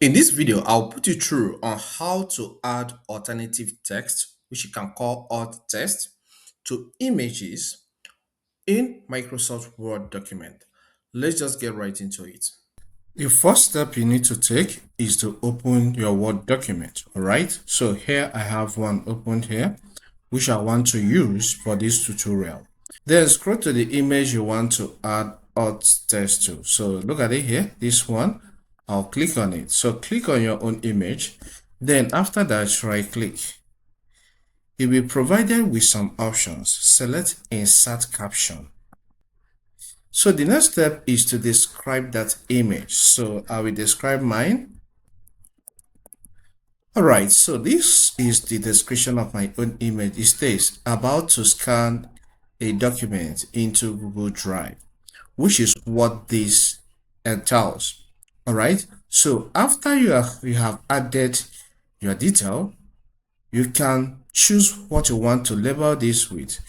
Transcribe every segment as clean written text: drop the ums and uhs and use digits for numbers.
In this video, I'll put you through on how to add alternative text, which you can call alt text, to images in Microsoft Word document. Let's just get right into it. The first step you need to take is to open your Word document, all right? So here I have one opened here, which I want to use for this tutorial. Then scroll to the image you want to add alt text to. So look at it here, this one. I'll click on it. So click on your own image. Then after that, right click. You'll be provided with some options. Select insert caption. So the next step is to describe that image. So I will describe mine. Alright, so this is the description of my own image. It states about to scan a document into Google Drive, which is what this entails. All right. So after you have added your detail, you can choose what you want to label this with.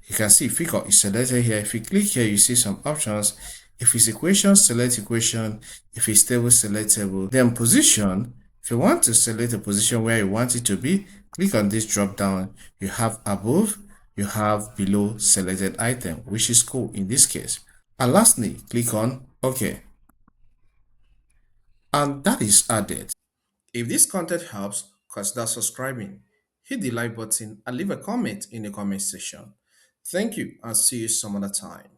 You can see figure is selected here. If you click here, you see some options. If it's equation, select equation. If it's table, select table. Then position. If you want to select a position where you want it to be, click on this drop down. You have above, you have below selected item, which is cool in this case. And lastly, click on OK. And that is added. If this content helps, consider subscribing, hit the like button, and leave a comment in the comment section. Thank you and see you some other time.